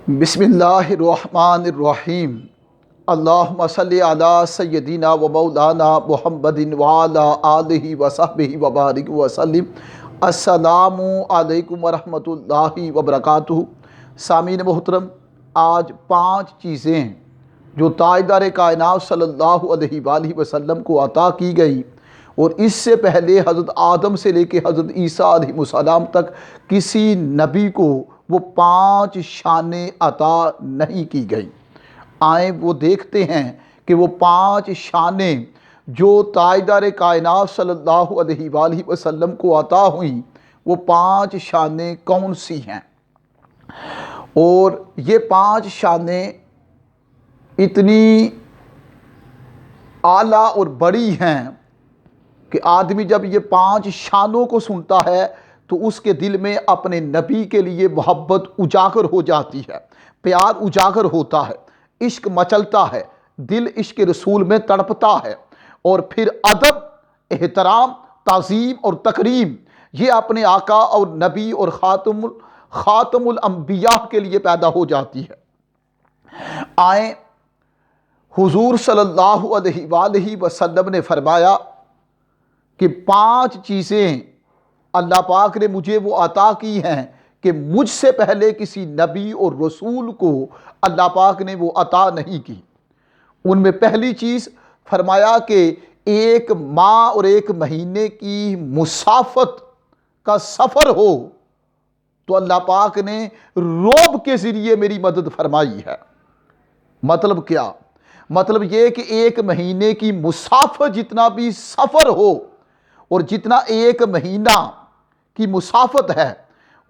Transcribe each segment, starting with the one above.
بسم اللہ الرحمن الرحیم۔ اللہم صلی علی سیدنا و مولانا محمد وعلی آلہ وصحبہ وبارک وسلم۔ السلام علیکم ورحمۃ اللہ وبرکاتہ۔ سامعین محترم، آج 5 چیزیں جو تاجدار کائنات صلی اللہ علیہ وآلہ وسلم کو عطا کی گئی اور اس سے پہلے حضرت آدم سے لے کے حضرت عیسیٰ علیہ السلام تک کسی نبی کو وہ 5 شانیں عطا نہیں کی گئی۔ آئیں وہ دیکھتے ہیں کہ وہ 5 شانیں جو تاجدار کائنات صلی اللہ علیہ وآلہ وسلم کو عطا ہوئیں وہ 5 شانیں کون سی ہیں۔ اور یہ 5 شانیں اتنی اعلیٰ اور بڑی ہیں کہ آدمی جب یہ 5 شانوں کو سنتا ہے تو اس کے دل میں اپنے نبی کے لیے محبت اجاگر ہو جاتی ہے، پیار اجاگر ہوتا ہے، عشق مچلتا ہے، دل عشق رسول میں تڑپتا ہے، اور پھر ادب، احترام، تعظیم اور تکریم یہ اپنے آقا اور نبی اور خاتم الانبیاء کے لیے پیدا ہو جاتی ہے۔ آئیں حضور صلی اللہ علیہ وآلہ وسلم نے فرمایا کہ 5 چیزیں اللہ پاک نے مجھے وہ عطا کی ہیں کہ مجھ سے پہلے کسی نبی اور رسول کو اللہ پاک نے وہ عطا نہیں کی۔ ان میں پہلی چیز فرمایا کہ 1 ماہ اور 1 مہینے کی مسافت کا سفر ہو تو اللہ پاک نے روب کے ذریعے میری مدد فرمائی ہے۔ مطلب کیا؟ مطلب یہ کہ 1 مہینے کی مسافت جتنا بھی سفر ہو اور جتنا 1 مہینہ کی مسافت ہے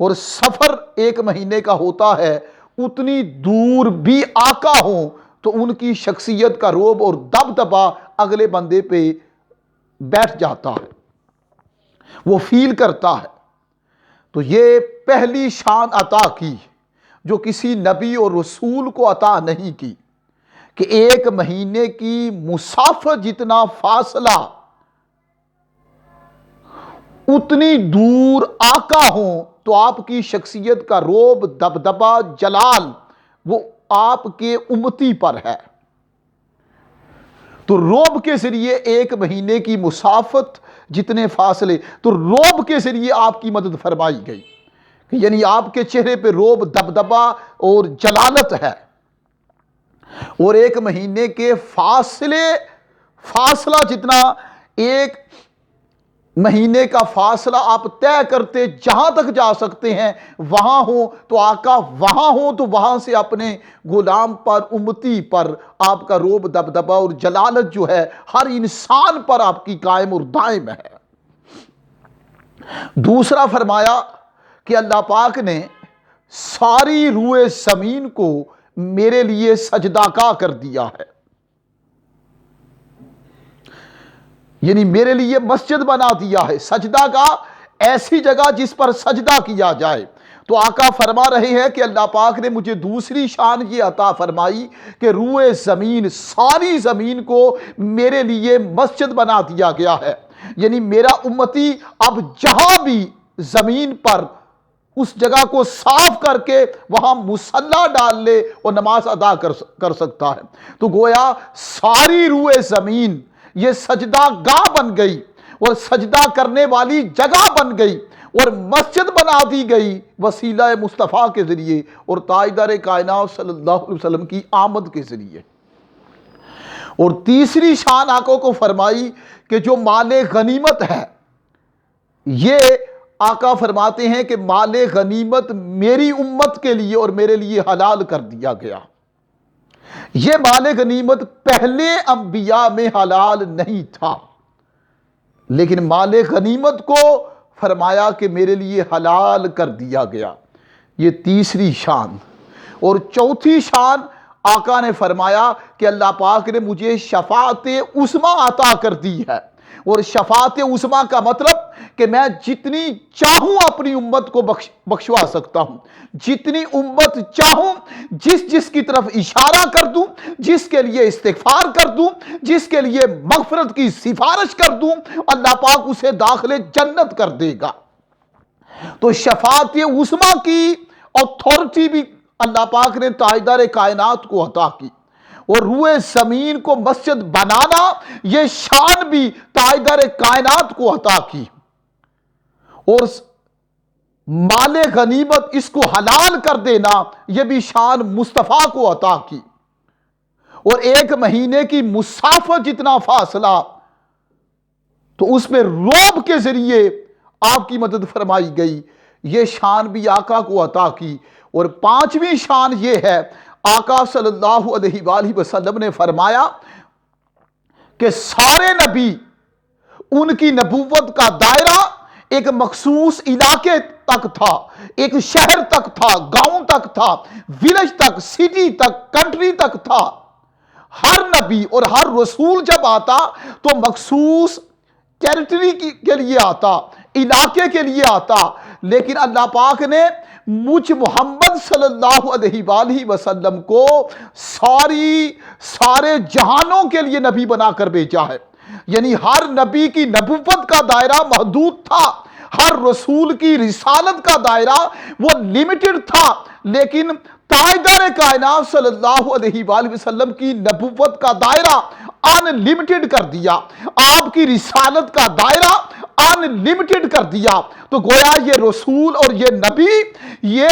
اور سفر 1 مہینے کا ہوتا ہے اتنی دور بھی آقا ہوں تو ان کی شخصیت کا روب اور دبدبا اگلے بندے پہ بیٹھ جاتا ہے، وہ فیل کرتا ہے۔ تو یہ پہلی شان عطا کی جو کسی نبی اور رسول کو عطا نہیں کی کہ 1 مہینے کی مسافت جتنا فاصلہ اتنی دور آقا ہوں تو آپ کی شخصیت کا روب، دبدبا، جلال وہ آپ کے امتی پر ہے۔ تو روب کے ذریعے 1 مہینے کی مسافت جتنے فاصلے تو روب کے ذریعے آپ کی مدد فرمائی گئی، یعنی آپ کے چہرے پہ روب، دبدبا اور جلالت ہے۔ اور 1 مہینے کے فاصلہ جتنا 1 مہینے کا فاصلہ آپ طے کرتے جہاں تک جا سکتے ہیں وہاں ہوں تو آقا وہاں ہوں تو وہاں سے اپنے غلام پر، امتی پر آپ کا روب، دبدبا اور جلالت جو ہے ہر انسان پر آپ کی قائم اور دائم ہے۔ دوسرا فرمایا کہ اللہ پاک نے ساری روئے زمین کو میرے لیے سجدہ گاہ کر دیا ہے، یعنی میرے لیے مسجد بنا دیا ہے، سجدہ گاہ ایسی جگہ جس پر سجدہ کیا جائے۔ تو آقا فرما رہے ہیں کہ اللہ پاک نے مجھے دوسری شان یہ عطا فرمائی کہ روئے زمین، ساری زمین کو میرے لیے مسجد بنا دیا گیا ہے، یعنی میرا امتی اب جہاں بھی زمین پر اس جگہ کو صاف کر کے وہاں مصلی ڈال لے اور نماز ادا کر سکتا ہے۔ تو گویا ساری روئے زمین یہ سجدہ گاہ بن گئی اور سجدہ کرنے والی جگہ بن گئی اور مسجد بنا دی گئی وسیلہ مصطفیٰ کے ذریعے اور تاجدار کائنات صلی اللہ علیہ وسلم کی آمد کے ذریعے۔ اور تیسری شان آقا کو فرمائی کہ جو مال غنیمت ہے، یہ آقا فرماتے ہیں کہ مال غنیمت میری امت کے لیے اور میرے لیے حلال کر دیا گیا۔ یہ مال غنیمت پہلے انبیاء میں حلال نہیں تھا، لیکن مال غنیمت کو فرمایا کہ میرے لیے حلال کر دیا گیا۔ یہ تیسری شان۔ اور چوتھی شان آقا نے فرمایا کہ اللہ پاک نے مجھے شفاعت عظمیٰ عطا کر دی ہے۔ اور شفاعت عظمیٰ کا مطلب کہ میں جتنی چاہوں اپنی امت کو بخشوا سکتا ہوں، جتنی امت چاہوں جس کی طرف اشارہ کر دوں، جس کے لیے استغفار کر دوں، جس کے لیے مغفرت کی سفارش کر دوں، اللہ پاک اسے داخل جنت کر دے گا۔ تو شفاعت عظمیٰ کی اتھارٹی بھی اللہ پاک نے تاجدار کائنات کو عطا کی، اور روئے زمین کو مسجد بنانا یہ شان بھی تاجدار کائنات کو عطا کی، اور مال غنیمت اس کو حلال کر دینا یہ بھی شان مصطفیٰ کو عطا کی، اور 1 مہینے کی مسافت جتنا فاصلہ تو اس میں روب کے ذریعے آپ کی مدد فرمائی گئی، یہ شان بھی آقا کو عطا کی۔ اور 5ویں شان یہ ہے، آقا صلی اللہ علیہ وآلہ وسلم نے فرمایا کہ سارے نبی ان کی نبوت کا دائرہ ایک مخصوص علاقے تک تھا، ایک شہر تک تھا، گاؤں تک تھا، ویلیج تک، سٹی تک، کنٹری تک تھا۔ ہر نبی اور ہر رسول جب آتا تو مخصوص ٹیریٹری کے لیے آتا، علاقے کے لیے آتا، لیکن اللہ پاک نے مجھ محمد صلی اللہ علیہ وآلہ وسلم کو سارے جہانوں کے لیے نبی بنا کر بھیجا ہے، یعنی ہر نبی کی نبوت کا دائرہ محدود تھا، ہر رسول کی رسالت کا دائرہ وہ لمیٹڈ تھا، لیکن تاجدار کائنات صلی اللہ علیہ وآلہ وسلم کی نبوت کا دائرہ ان لمیٹڈ کر دیا، آپ کی رسالت کا دائرہ ان لمیٹڈ کر دیا۔ تو گویا یہ رسول اور یہ نبی یہ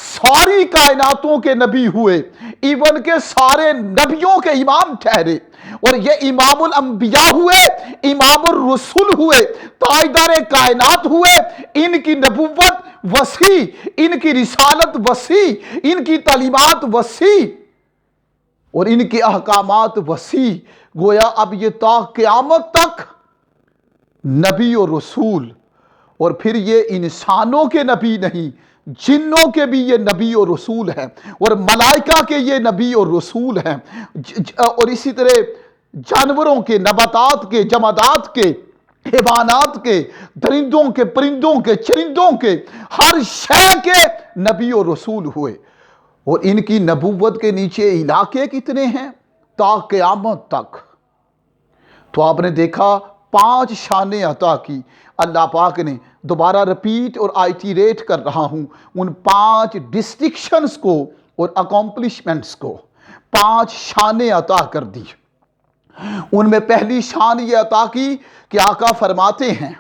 ساری کائناتوں کے نبی ہوئے، ایون کہ سارے نبیوں کے امام ٹھہرے، اور یہ امام الانبیاء ہوئے، امام الرسول ہوئے، تاجدار کائنات ہوئے۔ ان کی نبوت وسیع، ان کی رسالت وسیع، ان کی تعلیمات وسیع اور ان کے احکامات وسیع۔ گویا اب یہ تا قیامت تک نبی اور رسول، اور پھر یہ انسانوں کے نبی نہیں، جنوں کے بھی یہ نبی اور رسول ہیں، اور ملائکہ کے یہ نبی اور رسول ہیں، اور اسی طرح جانوروں کے، نباتات کے، جمادات کے، حیوانات کے، درندوں کے، پرندوں کے، چرندوں کے، ہر شے کے نبی اور رسول ہوئے۔ اور ان کی نبوت کے نیچے علاقے کتنے ہیں تا قیامت تک؟ تو آپ نے دیکھا 5 شانیں عطا کی اللہ پاک نے۔ دوبارہ رپیٹ اور آئیٹیریٹ کر رہا ہوں، ان 5 ڈسٹنکشنز کو اور اکمپلشمنٹس کو 5 شانیں عطا کر دی۔ ان میں پہلی شان یہ عطا کی کہ آقا فرماتے ہیں،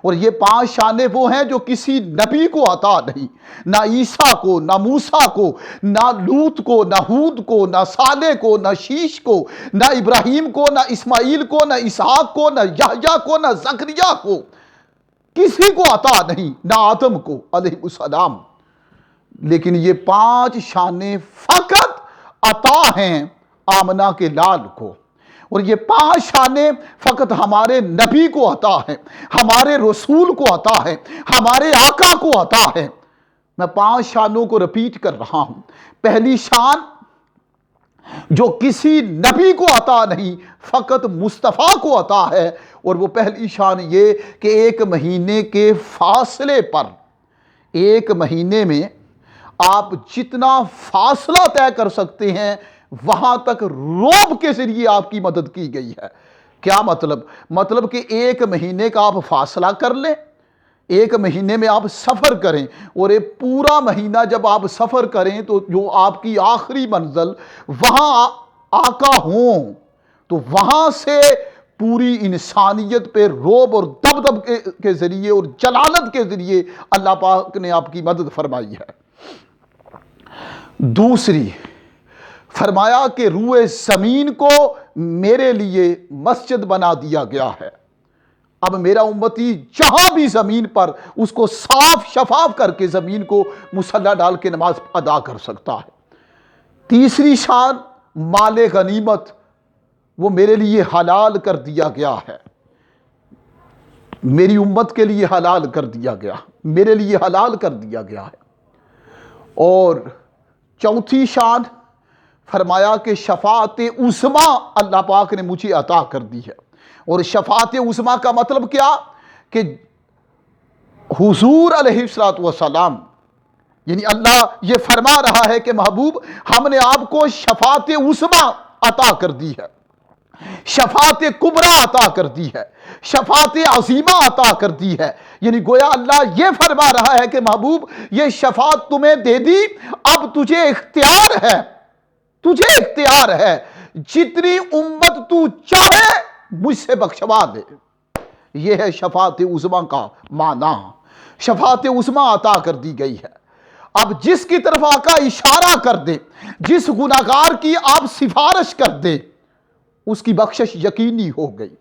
اور یہ 5 شانیں وہ ہیں جو کسی نبی کو عطا نہیں، نہ عیسیٰ کو، نہ موسیٰ کو، نہ لوط کو، نہ ہود کو، نہ صالح کو، نہ شیش کو، نہ ابراہیم کو، نہ اسماعیل کو، نہ اسحاق کو، نہ یحییٰ کو، نہ زکریا کو، کسی کو عطا نہیں، نہ آدم کو علیہ السلام۔ لیکن یہ 5 شانیں فقط عطا ہیں آمنہ کے لال کو، اور یہ 5 شانیں فقط ہمارے نبی کو عطا ہیں، ہمارے رسول کو عطا ہیں، ہمارے آقا کو عطا ہیں۔ میں 5 شانوں کو رپیٹ کر رہا ہوں۔ پہلی شان جو کسی نبی کو عطا نہیں، فقط مصطفیٰ کو عطا ہے، اور وہ پہلی شان یہ کہ 1 مہینے کے فاصلے پر، 1 مہینے میں آپ جتنا فاصلہ طے کر سکتے ہیں وہاں تک روب کے ذریعے آپ کی مدد کی گئی ہے۔ کیا مطلب؟ مطلب کہ 1 مہینے کا آپ فاصلہ کر لیں، 1 مہینے میں آپ سفر کریں، اور ایک پورا مہینہ جب آپ سفر کریں تو جو آپ کی آخری منزل وہاں آقا ہوں، تو وہاں سے پوری انسانیت پہ روب اور دبدب کے ذریعے اور جلالت کے ذریعے اللہ پاک نے آپ کی مدد فرمائی ہے۔ دوسری فرمایا کہ روئے زمین کو میرے لیے مسجد بنا دیا گیا ہے، اب میرا امتی جہاں بھی زمین پر اس کو صاف شفاف کر کے زمین کو مصلی ڈال کے نماز ادا کر سکتا ہے۔ تیسری شان مال غنیمت، وہ میرے لیے حلال کر دیا گیا ہے، میری امت کے لیے حلال کر دیا گیا، میرے لیے حلال کر دیا گیا ہے۔ اور چوتھی شان فرمایا کہ شفاعت عظمیٰ اللہ پاک نے مجھے عطا کر دی ہے۔ اور شفاعت عظمیٰ کا مطلب کیا؟ کہ حضور علیہ السلام، یعنی اللہ یہ فرما رہا ہے کہ محبوب ہم نے آپ کو شفاعت عظمیٰ عطا کر دی ہے، شفاعت کبریٰ عطا کرتی ہے، شفاعت عظیمہ عطا کرتی ہے۔ یعنی گویا اللہ یہ فرما رہا ہے کہ محبوب یہ شفاعت تمہیں دے دی، اب تجھے اختیار ہے، تجھے اختیار ہے، جتنی امت تو چاہے مجھ سے بخشوا دے۔ یہ ہے شفاعت عظمیٰ کا معنی۔ شفاعت عظمیٰ عطا کر دی گئی ہے۔ اب جس کی طرف آقا اشارہ کر دے، جس گناہگار کی آپ سفارش کر دے، اس کی بخشش یقینی ہو گئی۔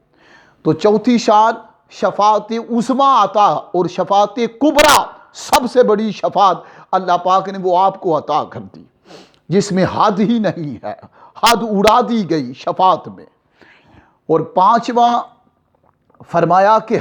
تو چوتھی شان شفاعت عظمیٰ عطا، اور شفاعت کبریٰ سب سے بڑی شفاعت اللہ پاک نے وہ آپ کو عطا کر دی، جس میں حد ہی نہیں ہے، حد اڑا دی گئی شفاعت میں۔ اور پانچواں فرمایا کہ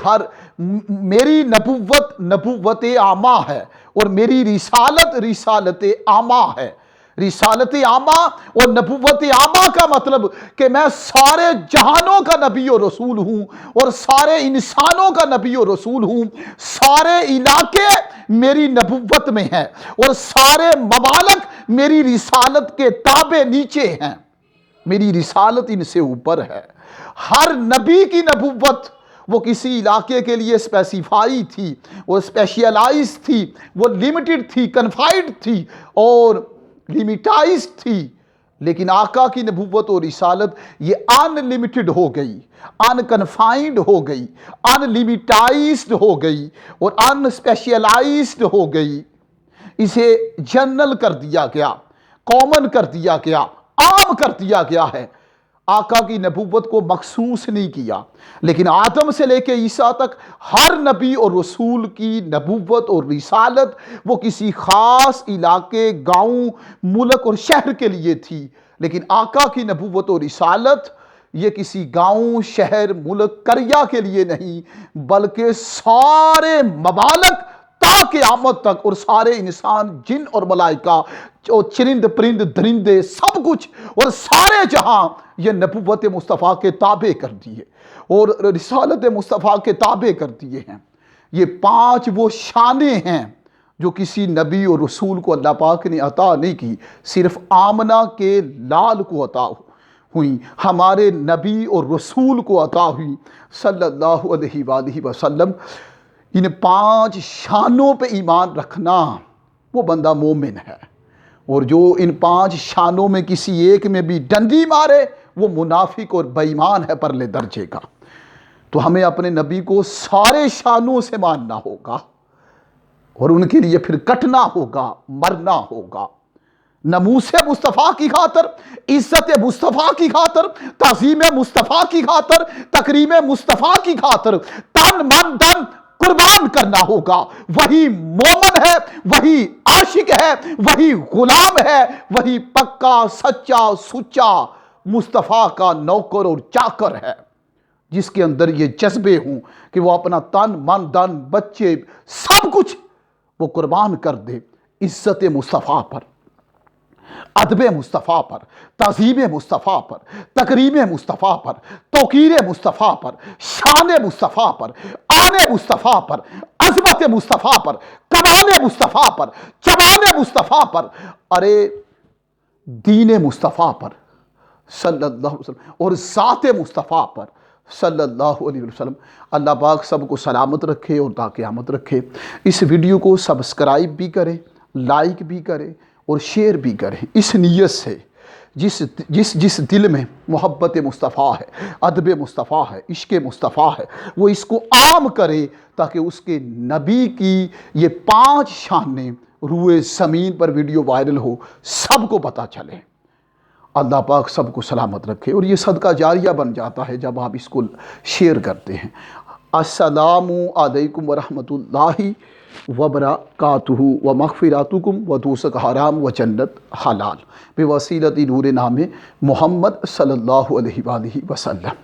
میری نبوت عامہ ہے، اور میری رسالت عامہ ہے۔ رسالت عامہ اور نبوت عامہ کا مطلب کہ میں سارے جہانوں کا نبی و رسول ہوں، اور سارے انسانوں کا نبی و رسول ہوں۔ سارے علاقے میری نبوت میں ہیں، اور سارے ممالک میری رسالت کے تابع نیچے ہیں۔ میری رسالت ان سے اوپر ہے۔ ہر نبی کی نبوت وہ کسی علاقے کے لیے اسپیسیفائی تھی، وہ اسپیشلائز تھی، وہ لمیٹڈ تھی، کنفائنڈ تھی اور لمیٹائز تھی۔ لیکن آقا کی نبوت اور رسالت یہ ان لمیٹڈ ہو گئی، ان کنفائنڈ ہو گئی، ان لمیٹائزڈ ہو گئی، اور ان اسپیشلائزڈ ہو گئی۔ اسے جنرل کر دیا گیا، کامن کر دیا گیا، عام کر دیا گیا ہے۔ آقا کی نبوت کو مخصوص نہیں کیا، لیکن آدم سے لے کے عیسیٰ تک ہر نبی اور رسول کی نبوت اور رسالت وہ کسی خاص علاقے، گاؤں، ملک اور شہر کے لیے تھی۔ لیکن آقا کی نبوت اور رسالت یہ کسی گاؤں، شہر، ملک، قریہ کے لیے نہیں، بلکہ سارے ممالک تا قیامت تک، اور سارے انسان، جن اور ملائکہ، چرند پرند درندے، سب کچھ اور سارے جہاں یہ نبوت مصطفیٰ کے تابع کر دیے اور رسالت مصطفیٰ کے تابع کر دیے ہیں۔ یہ پانچ وہ شانیں ہیں جو کسی نبی اور رسول کو اللہ پاک نے عطا نہیں کی، صرف آمنہ کے لال کو عطا ہوئی، ہمارے نبی اور رسول کو عطا ہوئی صلی اللہ علیہ وآلہ وسلم۔ ان پانچ شانوں پہ ایمان رکھنا وہ بندہ مومن ہے، اور جو ان پانچ شانوں میں کسی ایک میں بھی ڈنڈی مارے وہ منافق اور بے ایمان ہے پرلے درجے کا۔ تو ہمیں اپنے نبی کو سارے شانوں سے ماننا ہوگا، اور ان کے لیے پھر کٹنا ہوگا، مرنا ہوگا۔ ناموس مصطفیٰ کی خاطر، عزت مصطفیٰ کی خاطر، تعظیم مصطفیٰ کی خاطر، تکریم مصطفیٰ کی خاطر تن من دن قربان کرنا ہوگا۔ وہی مومن ہے، وہی عاشق ہے، وہی غلام ہے، وہی پکا سچا سچا مصطفیٰ کا نوکر اور چاکر ہے، جس کے اندر یہ جذبے ہوں کہ وہ اپنا تن من دن بچے سب کچھ وہ قربان کر دے عزت مصطفیٰ پر، ادب مصطفیٰ پر، تعظیم مصطفیٰ پر، تکریم مصطفیٰ پر، توقیر مصطفیٰ پر، شان مصطفیٰ پر، آن مصطفیٰ پر، عظمت مصطفیٰ پر، کمال مصطفیٰ پر، جمال مصطفیٰ پر، ارے دین مصطفیٰ پر صلی اللہ علیہ وسلم، اور ذات مصطفیٰ پر صلی اللہ علیہ وسلم۔ اللہ پاک سب کو سلامت رکھے اور تا قیامت رکھے۔ اس ویڈیو کو سبسکرائب بھی کریں، لائک بھی کریں اور شیئر بھی کریں، اس نیت سے جس دل میں محبت مصطفیٰ ہے، ادب مصطفیٰ ہے، عشق مصطفیٰ ہے، وہ اس کو عام کرے تاکہ اس کے نبی کی یہ پانچ شانیں روئے زمین پر ویڈیو وائرل ہو، سب کو پتہ چلے۔ اللہ پاک سب کو سلامت رکھے، اور یہ صدقہ جاریہ بن جاتا ہے جب آپ اس کو شیئر کرتے ہیں۔ السلام علیکم ورحمۃ اللہ وبرکاتہ ومغفراتکم ودوسک حرام و جنت حلال بوسیلت نور نام محمد صلی اللہ علیہ وآلہ وسلم۔